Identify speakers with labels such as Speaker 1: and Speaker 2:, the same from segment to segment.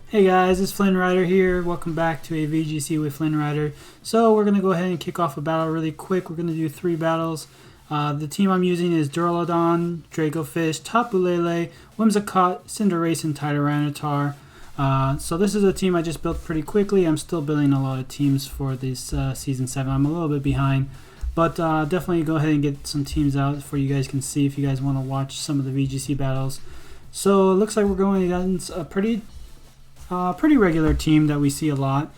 Speaker 1: Hey guys, it's Flynn Rider here. Welcome back to a VGC with Flynn Rider. So we're going to go ahead and kick off a battle really quick. We're going to do 3 battles. The team I'm using is Duraludon, Dracofish, Tapu Lele, Whimsicott, Cinderace, and Tyranitar. So this is a team I just built pretty quickly. I'm still building a lot of teams for this Season 7. I'm a little bit behind. But definitely go ahead and get some teams out for you guys can see if you guys want to watch some of the VGC battles. So it looks like we're going against a pretty regular team that we see a lot.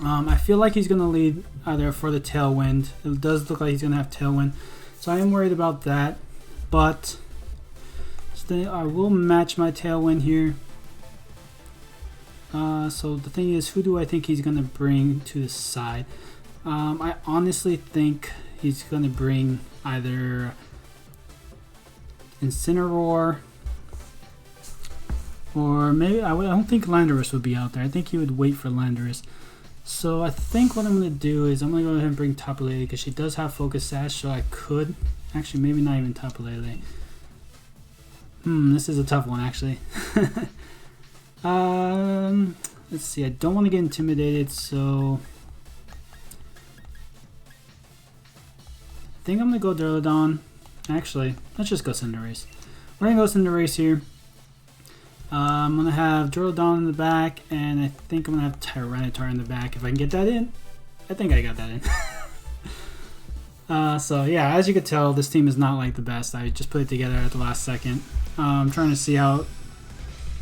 Speaker 1: I feel like he's going to lead either for the Tailwind. It does look like he's going to have Tailwind. So I am worried about that. But I will match my Tailwind here. So the thing is, who do I think he's going to bring to the side? I honestly think he's going to bring either Incineroar, or maybe I don't think Landorus would be out there. I think he would wait for Landorus. So I think what I'm going to do is I'm going to go ahead and bring Tapu Lele because she does have Focus Sash, so I could actually maybe not even Tapu Lele. This is a tough one actually. Let's see. I don't want to get intimidated, so I think I'm going to go Duraludon. Actually, let's just go Cinderace. We're going to go Cinderace here. I'm going to have Duraludon in the back, and I think I'm going to have Tyranitar in the back. If I can get that in. I think I got that in. So yeah, as you can tell, this team is not like the best. I just put it together at the last second. I'm trying to see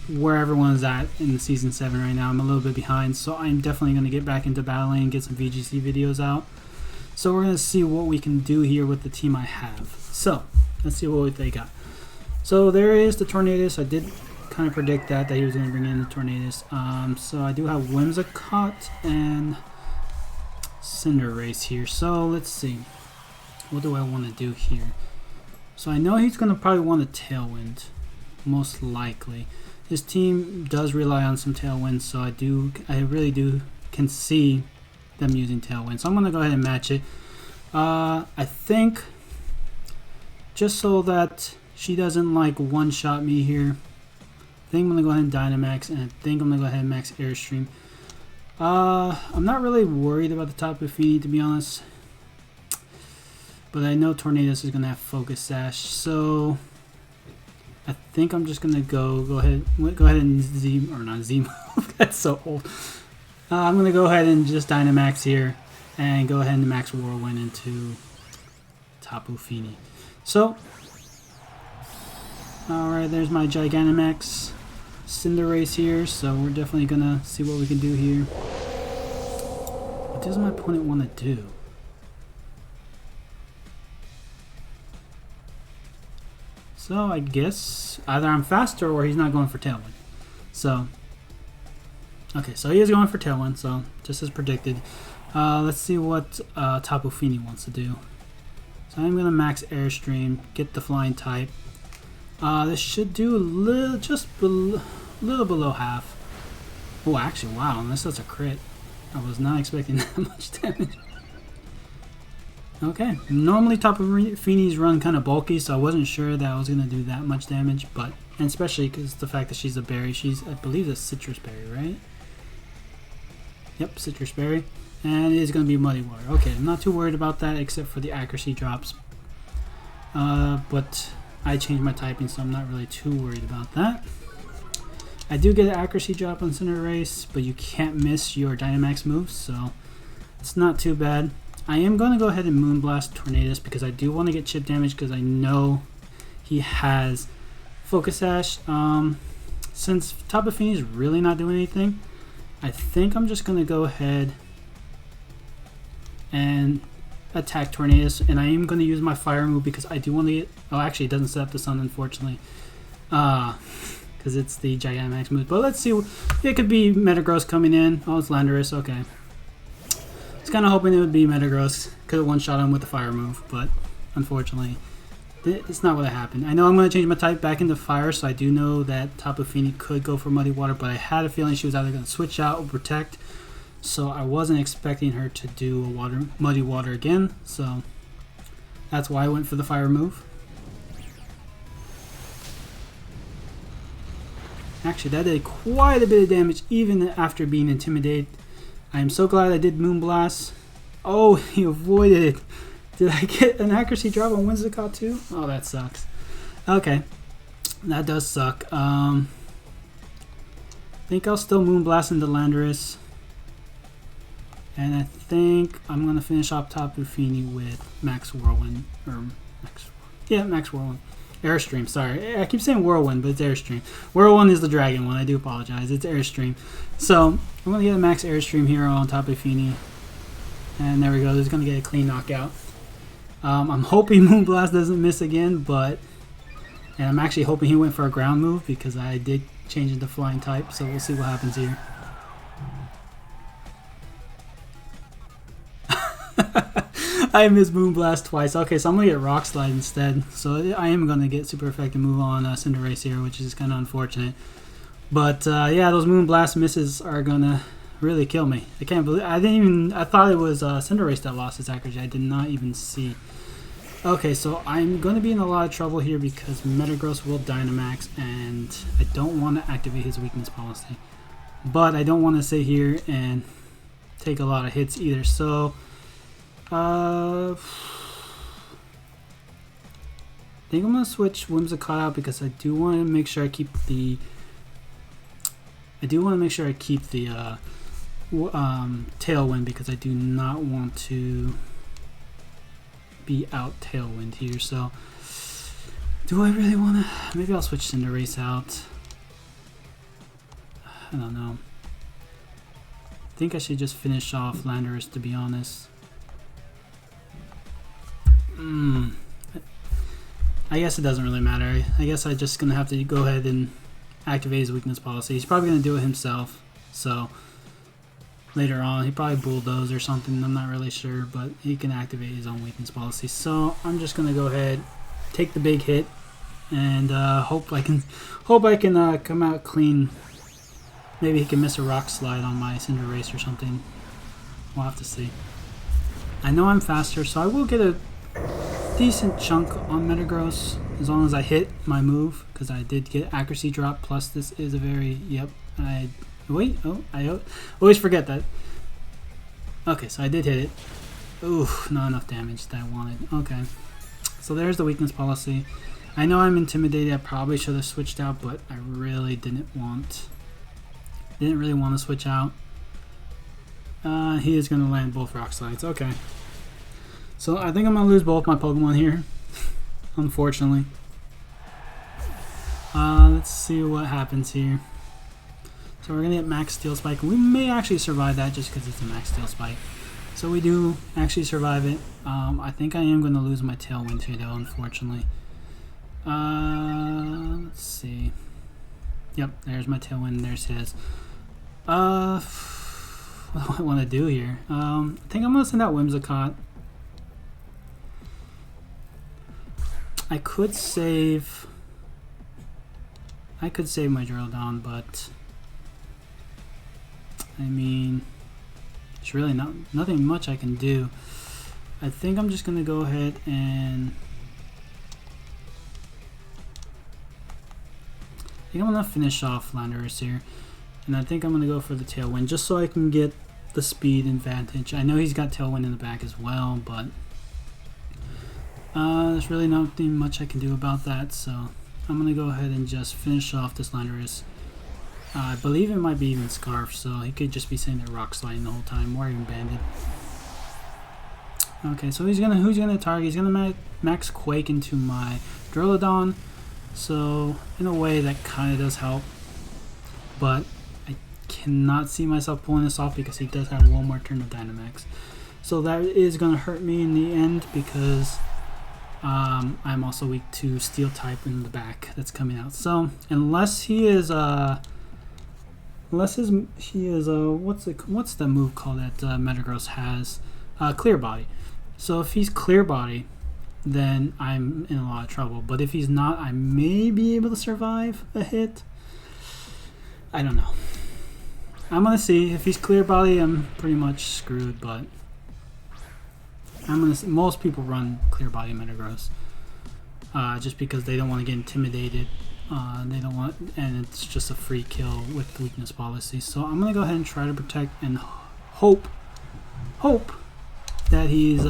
Speaker 1: where everyone's at in Season 7 right now. I'm a little bit behind, so I'm definitely going to get back into battling and get some VGC videos out. So we're going to see what we can do here with the team I have. So let's see what they got. So there is the Tornadus. I did kind of predict that he was going to bring in the Tornadus. So I do have Whimsicott and Cinderace here. So let's see. What do I want to do here? So I know he's going to probably want a Tailwind, most likely. His team does rely on some Tailwind, so I really can see them using Tailwind. So I'm going to go ahead and match it. I think just so that she doesn't like one-shot me here, I think I'm going to go ahead and Dynamax, and I think I'm going to go ahead and max Airstream. I'm not really worried about the Tapu Fini, to be honest. But I know Tornadus is going to have Focus Sash, so I think I'm just going to go ahead and That's so old. I'm going to go ahead and just Dynamax here, and go ahead and max Whirlwind into Tapu Fini. So, alright, there's my Gigantamax Cinderace here, so we're definitely gonna see what we can do here. What does my opponent want to do? So I guess either I'm faster or he's not going for Tailwind. So, okay, so he is going for Tailwind, so just as predicted. Let's see what Tapu Fini wants to do. So I'm gonna max Airstream, get the Flying type. This should do a little below half. Oh, actually, wow, unless that's a crit. I was not expecting that much damage. Okay, normally Tapu Fini's run kind of bulky, so I wasn't sure that I was going to do that much damage, and especially because the fact that she's a berry. I believe a citrus berry, right? Yep, citrus berry. And it is going to be Muddy Water. Okay, I'm not too worried about that except for the accuracy drops. But I changed my typing, so I'm not really too worried about that. I do get an accuracy drop on Cinderace, but you can't miss your Dynamax moves, so it's not too bad. I am going to go ahead and Moonblast Tornadus because I do want to get chip damage because I know he has Focus Sash. Since Tapu Fini is really not doing anything, I think I'm just going to go ahead and attack Tornadus, and I am going to use my Fire move because I do want to get... Oh, actually, it doesn't set up the sun, unfortunately. Because it's the Gigantamax move. But let's see. It could be Metagross coming in. Oh, it's Landorus. Okay. I was kind of hoping it would be Metagross. Could have one-shot him with the Fire move, but unfortunately, it's not what happened. I know I'm going to change my type back into Fire, so I do know that Tapu Fini could go for Muddy Water, but I had a feeling she was either going to switch out or Protect. So I wasn't expecting her to do a Muddy Water again, so that's why I went for the Fire move. Actually, that did quite a bit of damage even after being intimidated. I am so glad I did Moonblast. Oh, he avoided it. Did I get an accuracy drop on Whimsicott too? Oh, that sucks. Okay, that does suck. I think I'll still Moonblast into Landorus. And I think I'm going to finish off Tapu Fini with Max Whirlwind. Max Whirlwind. Airstream, sorry. I keep saying Whirlwind, but it's Airstream. Whirlwind is the dragon one. I do apologize. It's Airstream. So I'm going to get a Max Airstream here on Tapu Fini. And there we go. This is going to get a clean knockout. I'm hoping Moonblast doesn't miss again, and I'm actually hoping he went for a ground move because I did change into flying type. So we'll see what happens here. I missed Moonblast twice. Okay, so I'm going to get Rock Slide instead. So I am going to get super effective move on Cinderace here, which is kind of unfortunate. But yeah, those Moonblast misses are going to really kill me. I can't believe I thought it was Cinderace that lost its accuracy. I did not even see. Okay, so I'm going to be in a lot of trouble here because Metagross will Dynamax, and I don't want to activate his weakness policy. But I don't want to sit here and take a lot of hits either. So I think I'm gonna switch Whimsicott out because I do want to make sure I keep the Tailwind because I do not want to be out Tailwind here. So do I really want to? Maybe I'll switch Cinderace out. I don't know. I think I should just finish off Landorus, to be honest. I guess it doesn't really matter. I guess I'm just going to have to go ahead and activate his weakness policy. He's probably going to do it himself. So later on, he probably bulldoze or something. I'm not really sure, but he can activate his own weakness policy. So I'm just going to go ahead, take the big hit, and hope I can come out clean. Maybe he can miss a Rock Slide on my Cinderace or something. We'll have to see. I know I'm faster, so I will get a decent chunk on Metagross as long as I hit my move, because I did get accuracy drop, plus this is a very, I always forget that. Okay, so I did hit it. Ooh, not enough damage that I wanted. Okay, so there's the weakness policy. I know I'm intimidated. I probably should have switched out, but I really didn't really want to switch out. He is going to land both Rock Slides. Okay. So I think I'm going to lose both my Pokemon here, unfortunately. Let's see what happens here. So we're going to get Max Steel Spike. We may actually survive that just because it's a Max Steel Spike. So we do actually survive it. I think I am going to lose my Tailwind here, though, unfortunately. Let's see. Yep, there's my Tailwind. There's his. What do I want to do here? I think I'm going to send out Whimsicott. I could save my Drillodon, but I mean, there's really nothing much I can do. I think I'm just gonna go ahead and I'm gonna finish off Landorus here, and I think I'm gonna go for the Tailwind just so I can get the speed advantage. I know he's got Tailwind in the back as well, but there's really nothing much I can do about that, so I'm going to go ahead and just finish off this Landorus. I believe it might be even Scarf, so he could just be sitting there Rock Sliding the whole time, or even Banded. Okay, so who's gonna target? He's gonna Max Quake into my Drillodon, so in a way that kind of does help, but I cannot see myself pulling this off because he does have one more turn of Dynamax. So that is going to hurt me in the end because I'm also weak to Steel type in the back that's coming out. So unless he is what's the move called that Metagross has? Clear Body. So if he's Clear Body, then I'm in a lot of trouble. But if he's not, I may be able to survive a hit. I don't know. I'm gonna see. If he's Clear Body, I'm pretty much screwed. But most people run Clear Body Metagross just because they don't want to get intimidated They don't want, and it's just a free kill with weakness policy. So I'm gonna go ahead and try to protect and hope that he's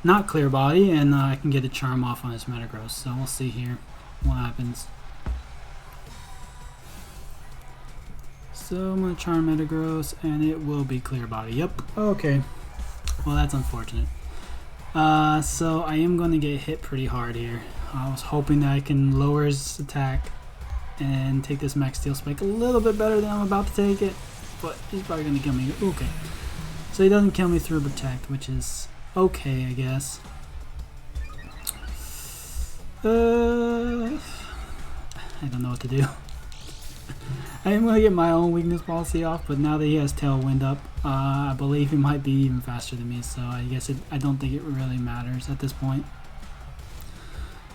Speaker 1: not clear body, and I can get a charm off on his Metagross. So we'll see here what happens. So I'm gonna charm Metagross, and it will be clear body. Yep. Okay. Well, that's unfortunate. So I am going to get hit pretty hard here. I was hoping that I can lower his attack and take this max steel spike a little bit better than I'm about to take it, but he's probably going to kill me. Okay. So he doesn't kill me through protect, which is okay, I guess. I don't know what to do. I am going to get my own weakness policy off, but now that he has Tailwind up, I believe he might be even faster than me, so I guess I don't think it really matters at this point.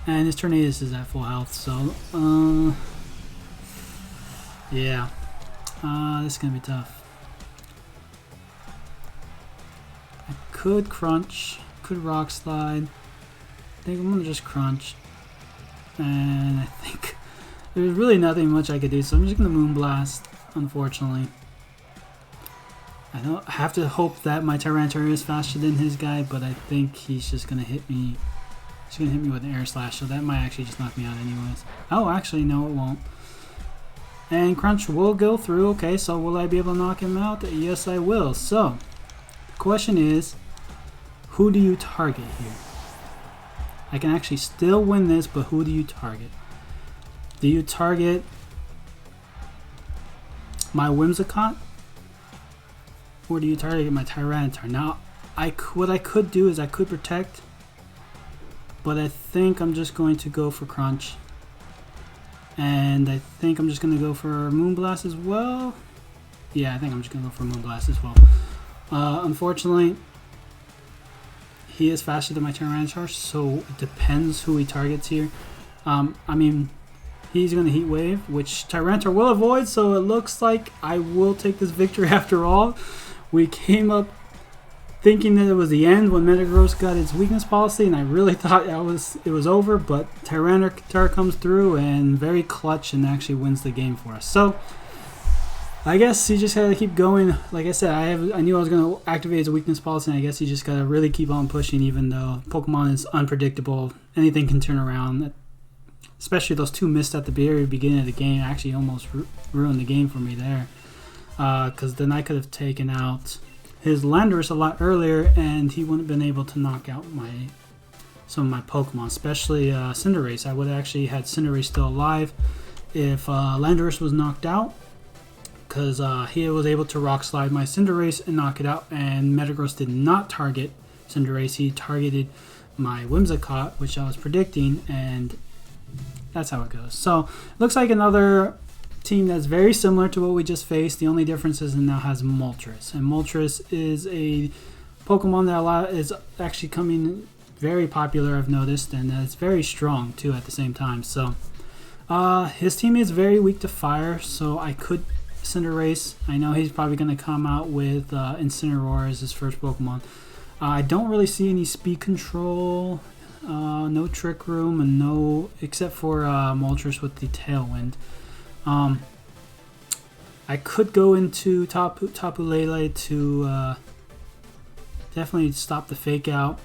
Speaker 1: And his Tornadus is at full health, so yeah, this is going to be tough. I could crunch, could rock slide. I think I'm going to just crunch, and I think there's really nothing much I could do, so I'm just going to Moonblast, unfortunately. I don't have to hope that my Tyranitar is faster than his guy, but I think he's just going to hit me. He's going to hit me with an Air Slash, so that might actually just knock me out anyways. Oh, actually, no, it won't. And Crunch will go through. Okay, so will I be able to knock him out? Yes, I will. So, the question is, who do you target here? I can actually still win this, but who do you target? Do you target my Whimsicott, or do you target my Tyranitar? Now, what I could do is I could protect, but I think I'm just going to go for Crunch. And I think I'm just going to go for Moonblast as well. Yeah, I think I'm just going to go for Moonblast as well. Unfortunately, he is faster than my Tyranitar, so it depends who he targets here. I mean, he's going to Heat Wave, which Tyranitar will avoid, so it looks like I will take this victory after all. We came up thinking that it was the end when Metagross got its weakness policy, and I really thought it was over, but Tyranitar comes through and very clutch and actually wins the game for us. So I guess you just had to keep going. Like I said, I knew I was going to activate his weakness policy, and I guess you just got to really keep on pushing, even though Pokemon is unpredictable. Anything can turn around. Especially those two missed at the very beginning of the game actually almost ruined the game for me there. Because then I could have taken out his Landorus a lot earlier, and he wouldn't have been able to knock out some of my Pokemon, especially Cinderace. I would have actually had Cinderace still alive if Landorus was knocked out, because he was able to Rock Slide my Cinderace and knock it out, and Metagross did not target Cinderace. He targeted my Whimsicott, which I was predicting, and that's how it goes. So, looks like another team that's very similar to what we just faced. The only difference is it now has Moltres. And Moltres is a Pokemon that is actually coming very popular, I've noticed, and it's very strong, too, at the same time. So, his team is very weak to fire, so I could Cinderace. I know he's probably going to come out with Incineroar as his first Pokemon. I don't really see any speed control. No Trick Room, and no, except for Moltres with the Tailwind. I could go into Tapu Lele to definitely stop the fake out,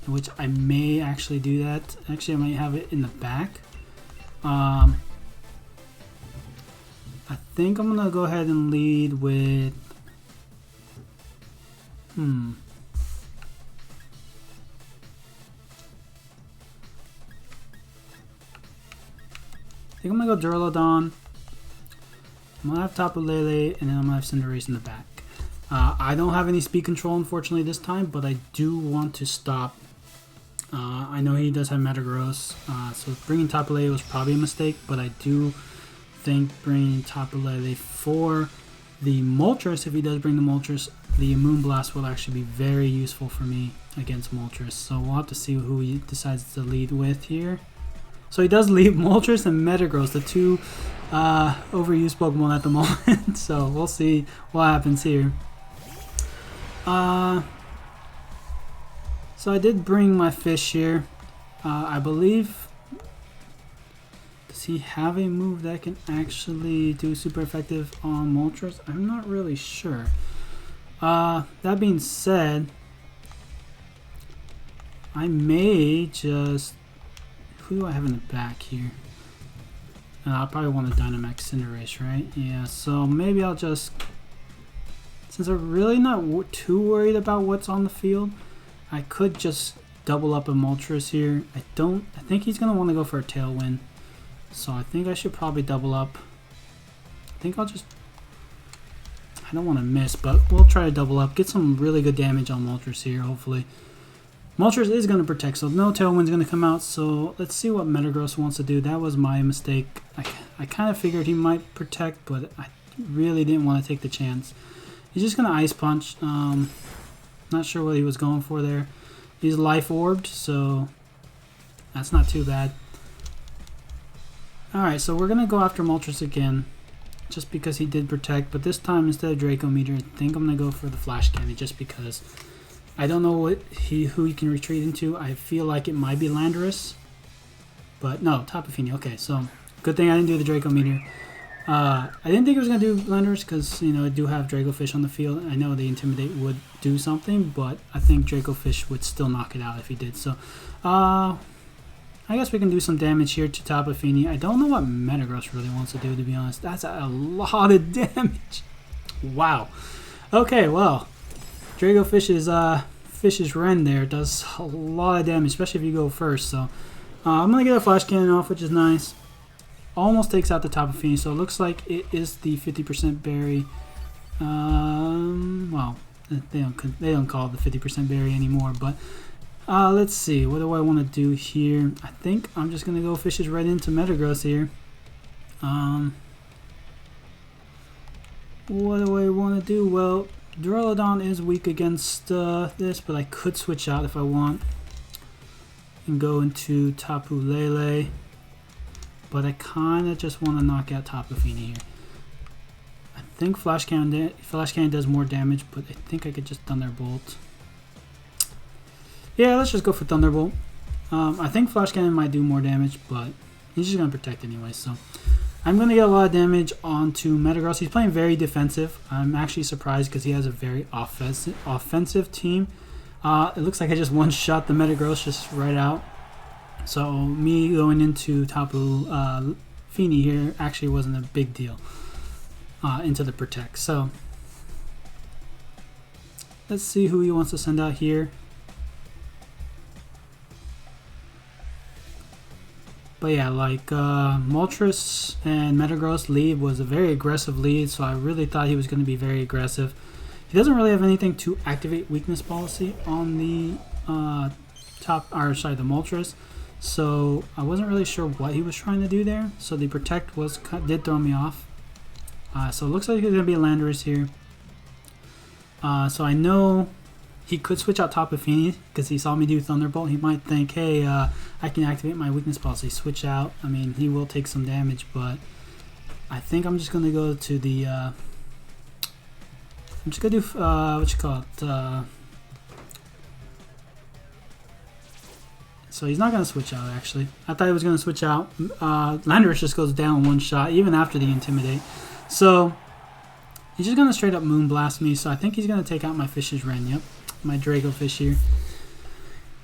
Speaker 1: which I may actually do that. Actually, I might have it in the back. I think I'm gonna go ahead and lead with I think I'm going to go Duraludon. I'm going to have Tapu Lele, and then I'm going to have Cinderace in the back. I don't have any speed control, unfortunately, this time, but I do want to stop. I know he does have Metagross, so bringing Tapu Lele was probably a mistake, but I do think bringing Tapu Lele for the Moltres, if he does bring the Moltres, the Moonblast will actually be very useful for me against Moltres. So we'll have to see who he decides to lead with here. So he does leave Moltres and Metagross, the two overused Pokemon at the moment. So we'll see what happens here. So I did bring my fish here. I believe Does he have a move that can actually do super effective on Moltres? I'm not really sure. That being said, I may just... Who do I have in the back here? I'll probably want to Dynamax Cinderace, right? Yeah, so maybe I'll just... Since I'm really not too worried about what's on the field, I could just double up a Moltres here. I think he's going to want to go for a Tailwind. So I think I should probably double up. I think I'll just... I don't want to miss, but we'll try to double up. Get some really good damage on Moltres here, hopefully. Moltres is going to protect, so no Tailwind's going to come out. So let's see what Metagross wants to do. That was my mistake. I kind of figured he might protect, but I really didn't want to take the chance. He's just going to Ice Punch. Not sure what he was going for there. He's Life Orbed, so that's not too bad. Alright, so we're going to go after Moltres again, just because he did protect, but this time instead of Draco Meteor, I think I'm going to go for the Flash Cannon, just because I don't know who he can retreat into. I feel like it might be Landorus, but no, Tapu Fini. Okay, so good thing I didn't do the Draco Meteor. I didn't think it was going to do Landorus because, you know, I do have Draco Fish on the field. I know the Intimidate would do something, but I think Draco Fish would still knock it out if he did. So, I guess we can do some damage here to Tapu Fini. I don't know what Metagross really wants to do, to be honest. That's a lot of damage. Wow. Okay, well, Draco Fish's Ren there does a lot of damage, especially if you go first. So I'm going to get a Flash Cannon off, which is nice. Almost takes out the Tapu Fini, so it looks like it is the 50% berry. Well, they don't call it the 50% berry anymore, but let's see. What do I want to do here? I think I'm just going to go Fish's right into Metagross here. What do I want to do? Well, Duraludon is weak against this, but I could switch out if I want and go into Tapu Lele. But I kind of just want to knock out Tapu Fini here. I think Flash Cannon does more damage, but I think I could just Thunderbolt. Yeah, let's just go for Thunderbolt. I think Flash Cannon might do more damage, but he's just going to protect anyway. So I'm going to get a lot of damage onto Metagross. He's playing very defensive. I'm actually surprised because he has a very offensive team. It looks like I just one-shot the Metagross just right out. So me going into Tapu Fini here actually wasn't a big deal into the protect. So let's see who he wants to send out here. But yeah, like Moltres and Metagross lead was a very aggressive lead, so I really thought he was going to be very aggressive. He doesn't really have anything to activate weakness policy on the the Moltres. So I wasn't really sure what he was trying to do there. So the protect did throw me off. So it looks like it's going to be a Landorus here. So I know he could switch out Tapu Fini because he saw me do Thunderbolt. He might think, hey, I can activate my weakness policy. Switch out. I mean, he will take some damage, but I think I'm just going to go to the... I'm just going to do, what you call it? So he's not going to switch out, actually. I thought he was going to switch out. Landorus just goes down one shot, even after the Intimidate. So he's just going to straight up Moonblast me. So I think he's going to take out my Fish's Ren. Yep, my Draco Fish here.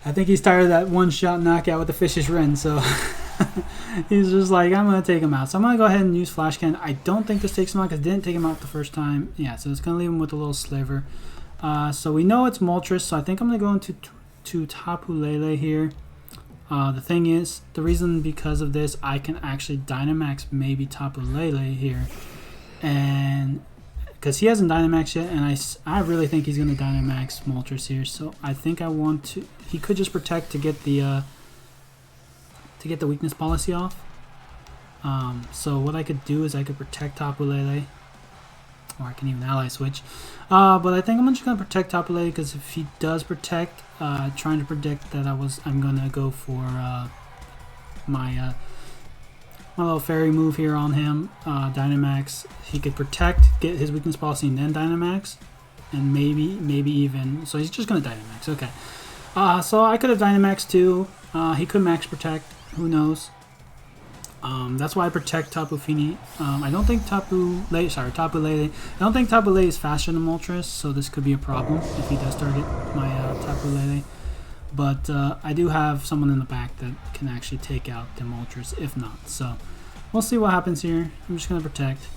Speaker 1: I think he's tired of that one-shot knockout with the Fish's Ren. So he's just like, I'm going to take him out. So I'm going to go ahead and use Flash Cannon. I don't think this takes him out because it didn't take him out the first time. Yeah, so it's going to leave him with a little sliver. So we know it's Moltres. So I think I'm going to go into Tapu Lele here. The thing is, the reason because of this, I can actually Dynamax maybe Tapu Lele here. And because he hasn't Dynamax yet, and I really think he's going to Dynamax Moltres here. So I think I want to... He could just protect to get the weakness policy off. So what I could do is I could protect Tapu Lele. Or I can even ally switch. But I think I'm just going to protect Tapu Lele because if he does protect, trying to predict that I'm going to go for my little fairy move here on him. Dynamax. He could protect, get his weakness policy, and then Dynamax. And maybe even... So he's just going to Dynamax. Okay. So I could have Dynamax too. He could max protect. Who knows? That's why I protect Tapu Fini. I don't think Tapu Lele. I don't think Tapu Lele is faster than Moltres, so this could be a problem if he does target my Tapu Lele. But I do have someone in the back that can actually take out the Moltres if not. So we'll see what happens here. I'm just gonna protect.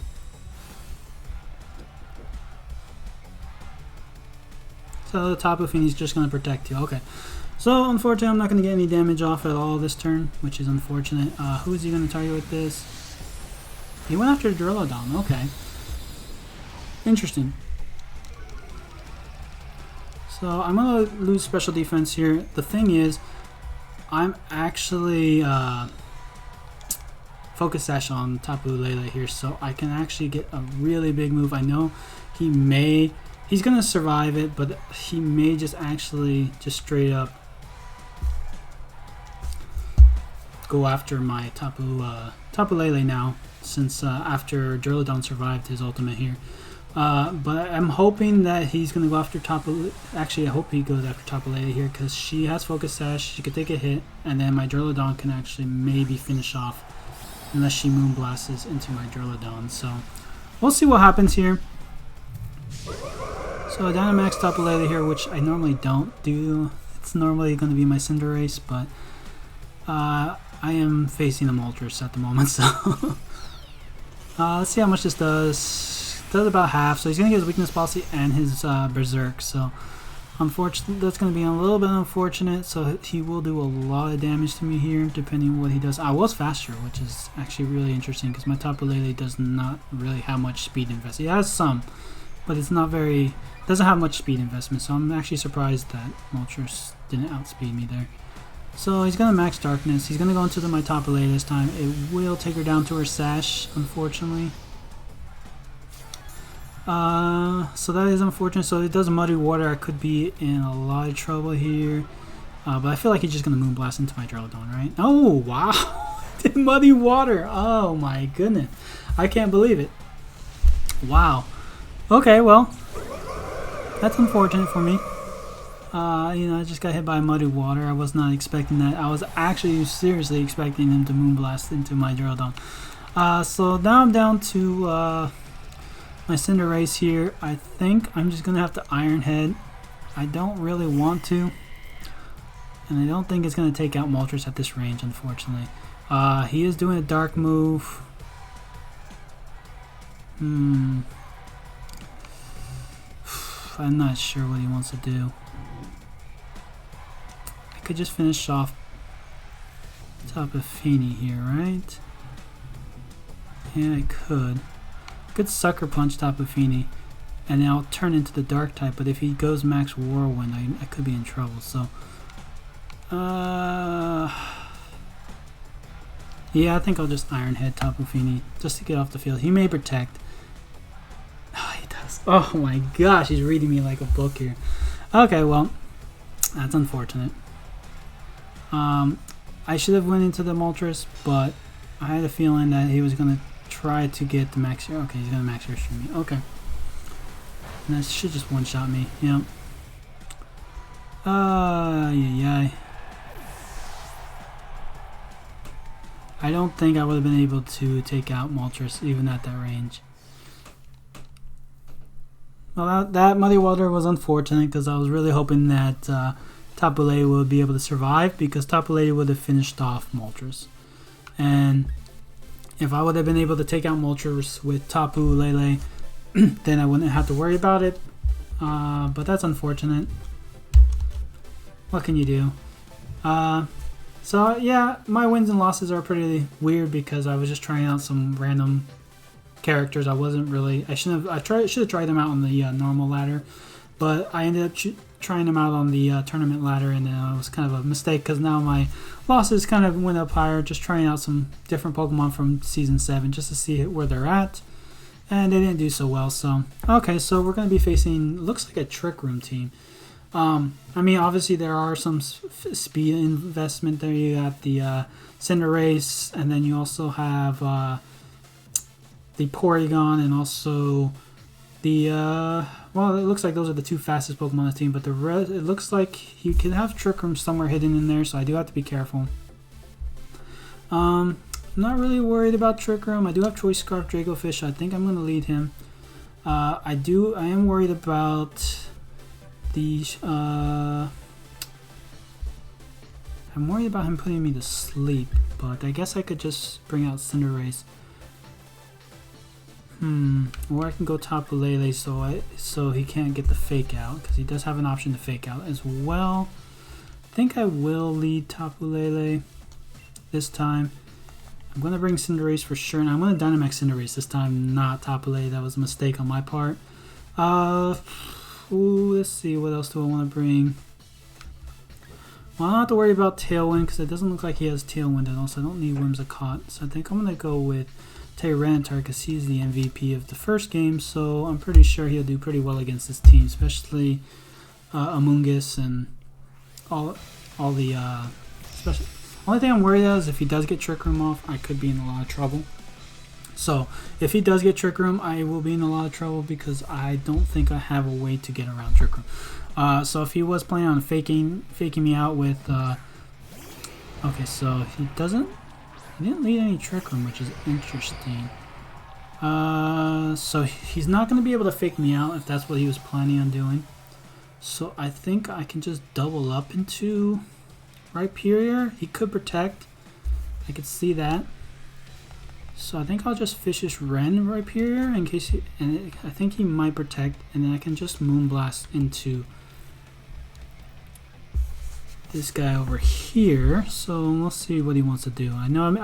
Speaker 1: So the Tapu Fini's just gonna protect you. Okay. So, unfortunately, I'm not going to get any damage off at all this turn, which is unfortunate. Who is he going to target with this? He went after Drillodon. Okay. Interesting. So, I'm going to lose special defense here. The thing is, I'm actually Focus Sash on Tapu Lele here, so I can actually get a really big move. I know he's going to survive it, but he may just actually just straight up go after my Tapu Lele now, since after Durlodon survived his ultimate here. But I'm hoping that he's going to go after Tapu. Actually, I hope he goes after Tapu Lele here, because she has Focus Sash, she could take a hit, and then my Durlodon can actually maybe finish off, unless she Moonblasts into my Durlodon. So we'll see what happens here. So Dynamax Tapu Lele here, which I normally don't do. It's normally going to be my Cinderace, but I am facing a Moltres at the moment, so let's see how much this does. Does about half, so he's going to get his Weakness Policy and his Berserk, so unfortunately that's going to be a little bit unfortunate, so he will do a lot of damage to me here, depending on what he does. I was faster, which is actually really interesting, because my Tapu Lele does not really have much speed investment. It has some, but it's not very, doesn't have much speed investment, so I'm actually surprised that Moltres didn't outspeed me there. So he's going to max Darkness. He's going to go into my Tapu Lele this time. It will take her down to her Sash, unfortunately. So that is unfortunate. So it does Muddy Water. I could be in a lot of trouble here. But I feel like he's just going to Moonblast into my Durlodon, right? Oh, wow. Muddy Water. Oh, my goodness. I can't believe it. Wow. Okay, well, that's unfortunate for me. I just got hit by Muddy Water. I was not expecting that. I was actually seriously expecting him to Moonblast into my Durlodon. So now I'm down to my Cinderace here. I think I'm just going to have to Iron Head. I don't really want to. And I don't think it's going to take out Moltres at this range, unfortunately. He is doing a Dark move. I'm not sure what he wants to do. I could just finish off Tapu Fini here, right? Yeah, I could. Could Sucker Punch Tapu Fini, and then I'll turn into the Dark type, but if he goes Max Whirlwind, I could be in trouble, so... yeah, I think I'll just Iron Head Tapu Fini, just to get off the field. He may protect. Oh, he does. Oh my gosh, he's reading me like a book here. Okay, well, that's unfortunate. I should have went into the Moltres, but I had a feeling that he was going to try to get the Max... Okay, he's going to Max Airstream me. Okay. And that should just one-shot me. Yeah. Yeah. I don't think I would have been able to take out Moltres even at that range. Well, that Muddy Water was unfortunate, because I was really hoping that Tapu Lele would be able to survive, because Tapu Lele would have finished off Moltres. And if I would have been able to take out Moltres with Tapu Lele, then I wouldn't have to worry about it. But that's unfortunate. What can you do? So yeah, my wins and losses are pretty weird, because I was just trying out some random characters. I wasn't really... I should have tried them out on the normal ladder, but I ended up trying them out on the tournament ladder, and it was kind of a mistake, because now my losses kind of went up higher, just trying out some different Pokemon from Season 7 just to see where they're at, and they didn't do so well. So okay, so we're going to be facing, looks like a Trick Room team. I mean, obviously there are some speed investment there. You got the Cinderace, and then you also have the Porygon, and also the well, it looks like those are the two fastest Pokemon on the team, but the red, it looks like you could have Trick Room somewhere hidden in there, so I do have to be careful. I'm not really worried about Trick Room. I do have Choice Scarf, Dracofish. I think I'm going to lead him. I am worried about the... I'm worried about him putting me to sleep, but I guess I could just bring out Cinderace. Or I can go Tapu Lele so he can't get the fake out, because he does have an option to fake out as well. I think I will lead Tapu Lele this time. I'm going to bring Cinderace for sure, and I'm going to Dynamax Cinderace this time, not Tapu Lele. That was a mistake on my part. Let's see, what else do I want to bring? Well, I don't have to worry about Tailwind, because it doesn't look like he has Tailwind at all, so I don't need Whimsicott. So I think I'm going to go with Tyranitar, because he's the MVP of the first game, so I'm pretty sure he'll do pretty well against this team, especially Amoonguss and all the special. Only thing I'm worried about is if he does get Trick Room off, I could be in a lot of trouble. So if he does get Trick Room, I will be in a lot of trouble because I don't think I have a way to get around Trick Room. So if he was planning on faking me out with, okay, so he didn't lead any Trick Room, which is interesting. So he's not going to be able to fake me out if that's what he was planning on doing. So I think I can just double up into Rhyperior. He could protect. I could see that. So I think I'll just Vicious Ren Rhyperior in case I think he might protect, and then I can just Moonblast into this guy over here. So we'll see what he wants to do. I know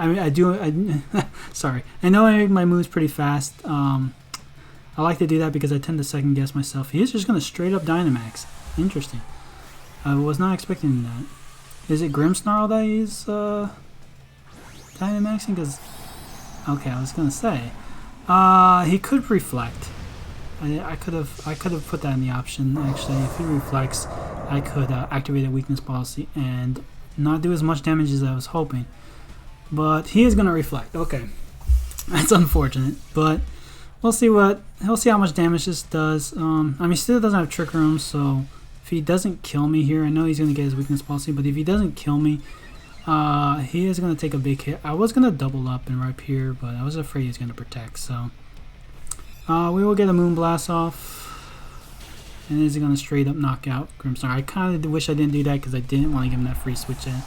Speaker 1: sorry. I know I make my moves pretty fast. I like to do that because I tend to second guess myself. He is just going to straight up Dynamax. Interesting. I was not expecting that. Is it Grimmsnarl that he's Dynamaxing? Because, okay, I was gonna say he could reflect. I could have put that in the option. Actually, if he reflects, I could activate a weakness policy and not do as much damage as I was hoping. But he is gonna reflect. Okay, that's unfortunate, but we'll see how much damage this does. I mean, he still doesn't have Trick Room, so if he doesn't kill me here, I know he's gonna get his weakness policy. But if he doesn't kill me, he is going to take a big hit. I was going to double up and right here, but I was afraid he's going to protect. So we will get a Moonblast off. And is he going to straight up knock out Grimmsnarl? I kind of wish I didn't do that because I didn't want to give him that free switch in.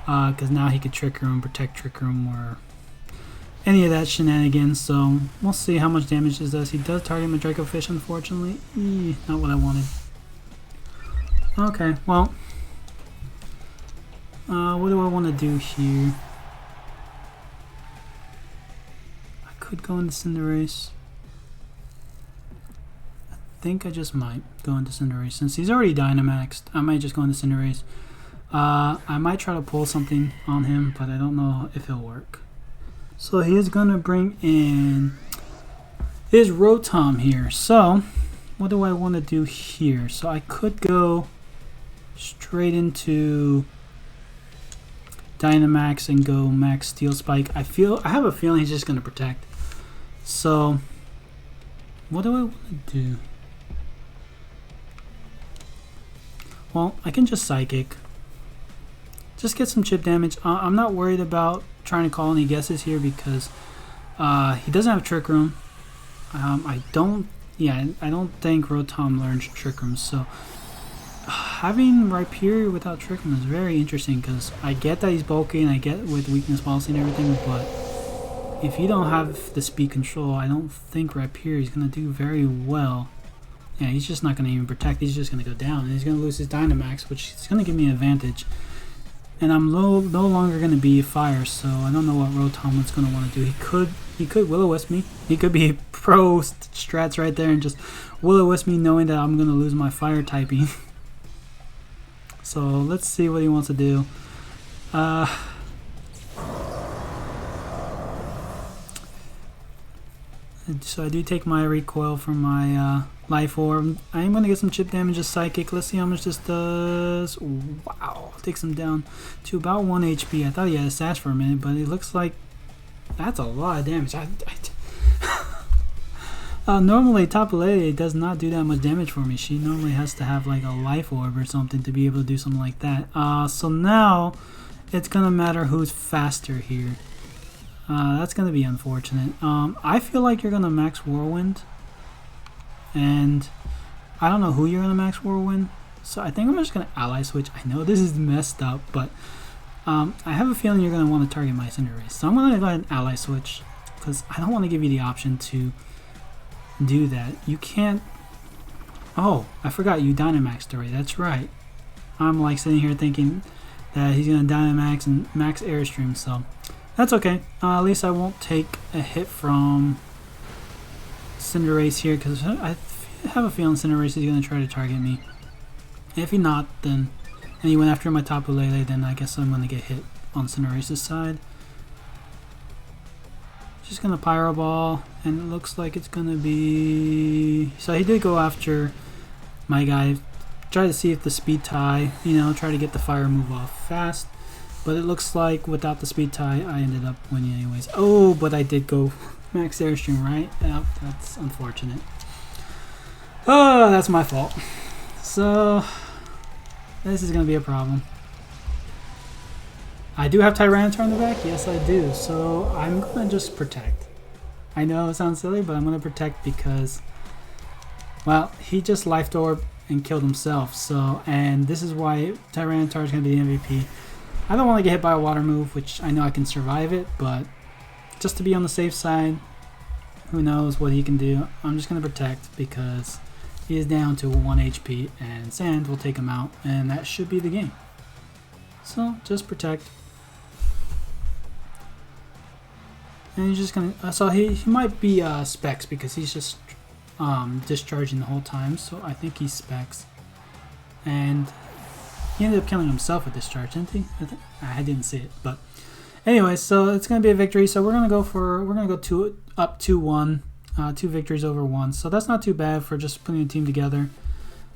Speaker 1: Because now he could Trick Room, protect Trick Room, or any of that shenanigans. So we'll see how much damage this does. He does target my Dracofish, unfortunately. Not what I wanted. Okay, well. What do I want to do here? I could go into Cinderace. I think I just might go into Cinderace. Since he's already Dynamaxed, I might just go into Cinderace. I might try to pull something on him, but I don't know if it'll work. So he is going to bring in his Rotom here. So, what do I want to do here? So I could go straight into Dynamax and go Max Steel Spike. I have a feeling he's just gonna protect. So what do I want to do? Well, I can just Psychic. Just get some chip damage. I'm not worried about trying to call any guesses here because he doesn't have Trick Room. I don't think Rotom learns Trick Room, so having Rhyperior without Trick Room is very interesting because I get that he's bulky and I get with weakness policy and everything, but if you don't have the speed control, I don't think Rhyperior is going to do very well. Yeah, he's just not going to even protect. He's just going to go down and he's going to lose his Dynamax, which is going to give me an advantage. And I'm no longer going to be fire, so I don't know what Rotom is going to want to do. He could Will-O-Wisp me. He could be pro strats right there and just Will-O-Wisp me knowing that I'm going to lose my fire typing. So let's see what he wants to do. So I do take my recoil from my life orb. I am going to get some chip damage as Psychic. Let's see how much this does. Wow, takes him down to about 1 HP. I thought he had a sash for a minute, but it looks like that's a lot of damage. Normally Tapu Lele does not do that much damage for me. She normally has to have like a life orb or something to be able to do something like that. So now it's gonna matter who's faster here. That's going to be unfortunate. I feel like you're going to max Whirlwind. And I don't know who you're going to max Whirlwind. So I think I'm just going to ally switch. I know this is messed up, but I have a feeling you're going to want to target my Cinderace. So I'm going to go ahead and ally switch. Because I don't want to give you the option to do that. You can't... Oh, I forgot you Dynamaxed already. That's right. I'm like sitting here thinking that he's going to Dynamax and max Airstream. So that's okay. At least I won't take a hit from Cinderace here. Because I have a feeling Cinderace is going to try to target me. If he's not, then... And he went after my Tapu Lele, then I guess I'm going to get hit on Cinderace's side. Just going to Pyro Ball, and it looks like it's going to be... So he did go after my guy. Try to see if the speed tie, you know, try to get the fire move off fast. But it looks like without the speed tie, I ended up winning anyways. Oh, but I did go max Airstream, right? Yep, that's unfortunate. Oh, that's my fault. So, this is going to be a problem. I do have Tyranitar in the back. Yes, I do. So, I'm going to just protect. I know it sounds silly, but I'm going to protect because, well, he just Life Orb and killed himself. So, and this is why Tyranitar is going to be the MVP. I don't want to get hit by a water move, which I know I can survive it, but just to be on the safe side, who knows what he can do. I'm just going to protect because he is down to 1 HP and Sand will take him out, and that should be the game. So, just protect. And he's just going to... so he might be Specs because he's just discharging the whole time, so I think he's Specs. And he ended up killing himself with discharge, didn't he? I didn't see it, but anyway, so it's going to be a victory. So we're going to go up 2-1, 2 victories over 1. So that's not too bad for just putting a team together.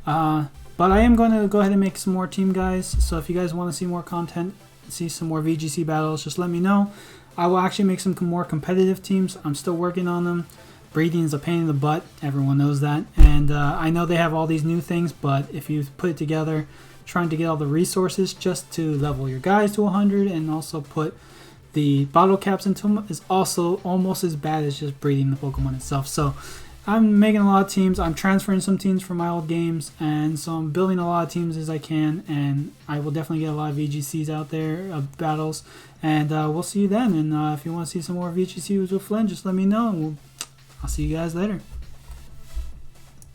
Speaker 1: But I am going to go ahead and make some more team guys. So if you guys want to see more content, see some more VGC battles, just let me know. I will actually make some more competitive teams. I'm still working on them. Breeding is a pain in the butt. Everyone knows that. And I know they have all these new things, but if you put it together, trying to get all the resources just to level your guys to 100 and also put the bottle caps into them is also almost as bad as just breeding the Pokemon itself. So I'm making a lot of teams. I'm transferring some teams from my old games, and so I'm building a lot of teams as I can, and I will definitely get a lot of VGCs out there, battles, and we'll see you then. And if you want to see some more VGCs with Flynn, just let me know, and I'll see you guys later.